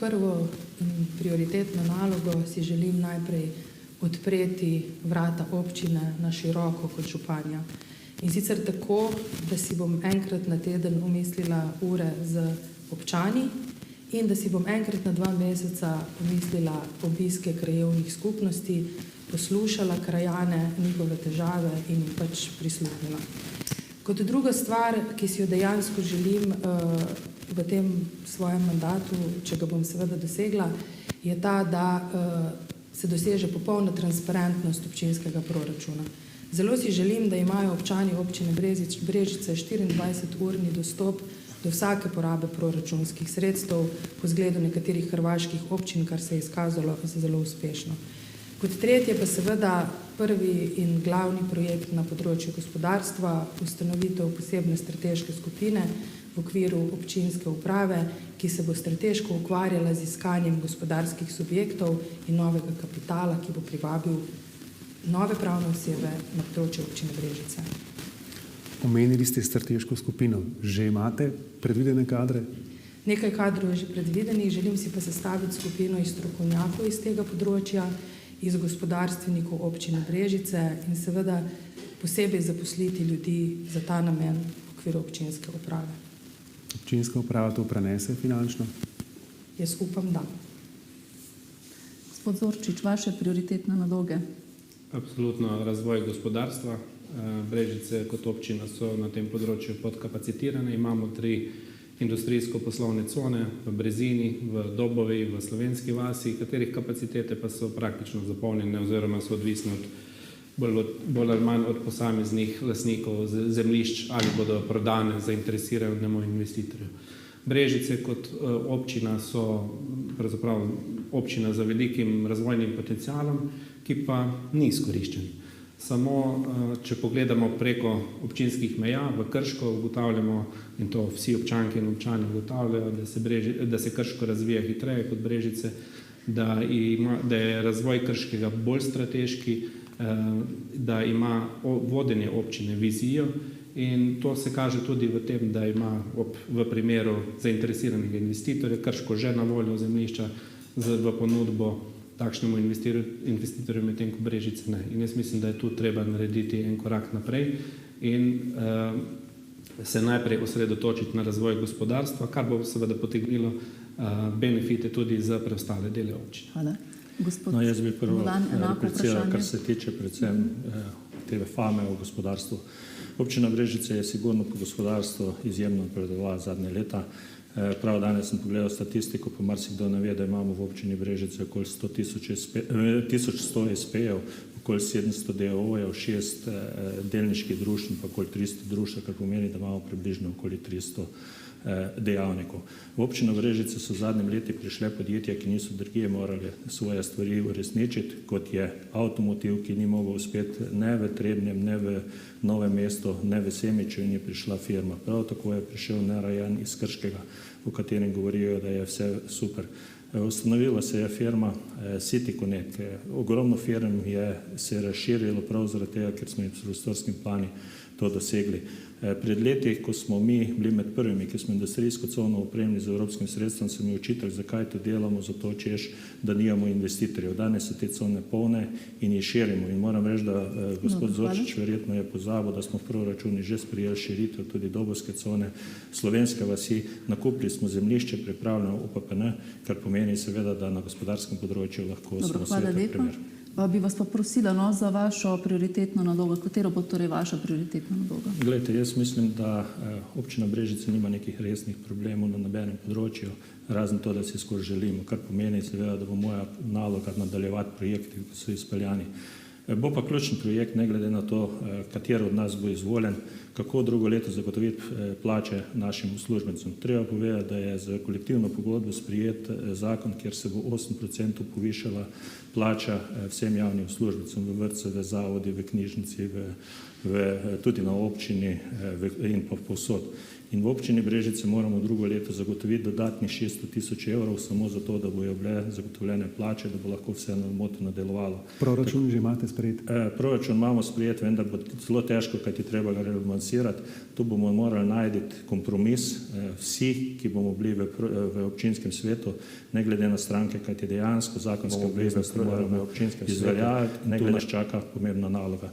prvo in prioritetno nalogo si želim najprej odpreti vrata občine na široko kot županja. In sicer tako, da si bom enkrat na teden umislila ure z občani in da si bom enkrat na 2 meseca umislila obiske krajevnih skupnosti, poslušala krajane, njihove težave in jim pač prisluhnila. Kot druga stvar, ki si jo dejansko želim v tem svojem mandatu, če ga bom seveda dosegla, je ta, da se doseže popolna transparentnost občinskega proračuna. Zelo si želim, da imajo občani občine Brežice 24-urni dostop do vsake porabe proračunskih sredstev po zgledu nekaterih hrvaških občin, kar se je izkazalo za zelo uspešno. Kot tretje pa seveda prvi in glavni projekt na področju gospodarstva, ustanovitev posebne strateške skupine v okviru občinske uprave, ki se bo strateško ukvarjala z iskanjem gospodarskih subjektov in novega kapitala, ki bo privabil nove pravne osebe na področju občine Brežice. Omenili ste strateško skupino. Že imate predvidene kadre? Nekaj kadrov je že predvidenih, želim si pa sestaviti skupino iz strokovnjakov iz tega področja, iz gospodarstvenikov občine Brežice in seveda posebej zaposliti ljudi za ta namen v okviru občinske uprave. Občinska uprava to prenese finančno? Jaz upam, da. Gospod Zorčič, vaše prioritetne naloge? Absolutno razvoj gospodarstva. Brežice kot občina so na tem področju podkapacitirane. Imamo 3 industrijsko-poslovne cone v Brezini, v Dobovi, v Slovenski vasi, katerih kapacitete pa so praktično zapolnjene oziroma so odvisne bolj ali manj od posameznih lastnikov zemljišč ali bodo prodane zainteresiranemu investitorju. Brežice kot občina so pravzaprav občina z velikim razvojnim potencialom, ki pa ni izkoriščen. Samo, če pogledamo preko občinskih meja v Krško, ugotavljamo, in to vsi občanke in občani ugotavljajo, da se Krško razvija hitreje kot Brežice, da je razvoj Krškega bolj strateški, da ima vodenje občine vizijo in to se kaže tudi v tem, da ima v primeru zainteresiranega investitorja Krško že na voljo zemljišča v ponudbo takšnemu investitorju, medtem ko Brežice ne. In jaz mislim, da je tu treba narediti en korak naprej in se najprej osredotočiti na razvoj gospodarstva, kar bo seveda potegnilo benefite tudi za preostale dele občine. Hvala. Gospod Jaz bi prvo Volan, enako repliciral, vprašanje. kar se tiče predvsem te fame o gospodarstvu. Občina Brežice je sigurno po gospodarstvu izjemno napredovala zadnje leta. Prav danes sem pogledal statistiko, pa marsikdo ne ve, da imamo v občini Brežice okoli 1100 SP-jev, okoli 700 DOO-jev, 6 delniških društv, pa okoli 300 društv, kar pomeni, da imamo približno okoli 300 dejavnikov. V občino Brežice so v zadnjem leti prišle podjetja, ki niso drugje morali svoje stvari uresničiti, kot je Avtomotiv, ki ni mogel uspeti ne v Trebnjem, ne v Novem mestu, ne v Semiču in je prišla firma. Prav tako je prišel Narayan iz Krškega, o katerem govorijo, da je vse super. Ustanovila se je firma CityConnect. Ogromno firm se je razširilo prav zaradi tega, ker smo jim s prostorskim plani to dosegli. Pred leti, ko smo mi bili med prvimi, ki smo industrijsko cono opremili z evropskim sredstvom, so mi očitali, zakaj to delamo, zato češ, da nimamo investitorjev. Danes so te cone polne in jih širimo. In moram reči, da gospod Zorčič verjetno je pozabil, da smo v proračuni že sprejeli širitev tudi Dobovske cone, Slovenske vasi, nakupili smo zemljišče, pripravljeno UPPN, kar pomeni seveda, da na gospodarskem področju lahko smo svetel primer. Bi vas pa prosila za vašo prioritetno nalogo. Katero bo torej vaša prioritetna naloga? Glejte, jaz mislim, da občina Brežice nima nekih resnih problemov na nobenem področju, razen to, da si skozi želimo, kar pomeni seveda, da bo moja naloga nadaljevati projekti, ki so izpeljani. Bo pa ključni projekt, ne glede na to, katero od nas bo izvoljen, kako drugo leto zagotoviti plače našim uslužbencem. Treba povedati, da je za kolektivno pogodbo sprejet zakon, kjer se bo 8% povišala plača vsem javnim uslužbencem v vrtcu, v zavodi, v knjižnici, tudi na občini in pa povsod. In v občini Brežice moramo drugo leto zagotoviti dodatnih 600 tisoč evrov samo zato, da bojo bile zagotovljene plače, da bo lahko vse nemoteno delovalo. Proračun že imate sprejet? Proračun imamo sprejet, vendar bo zelo težko, kajti treba ga rebalansirati. Tu bomo morali najti kompromis, vsi, ki bomo bili v občinskem svetu, ne glede na stranke, kajti dejansko zakonske obveznosti moramo v občinskem svetu izveljaviti, ne glede nas čaka pomembna naloga.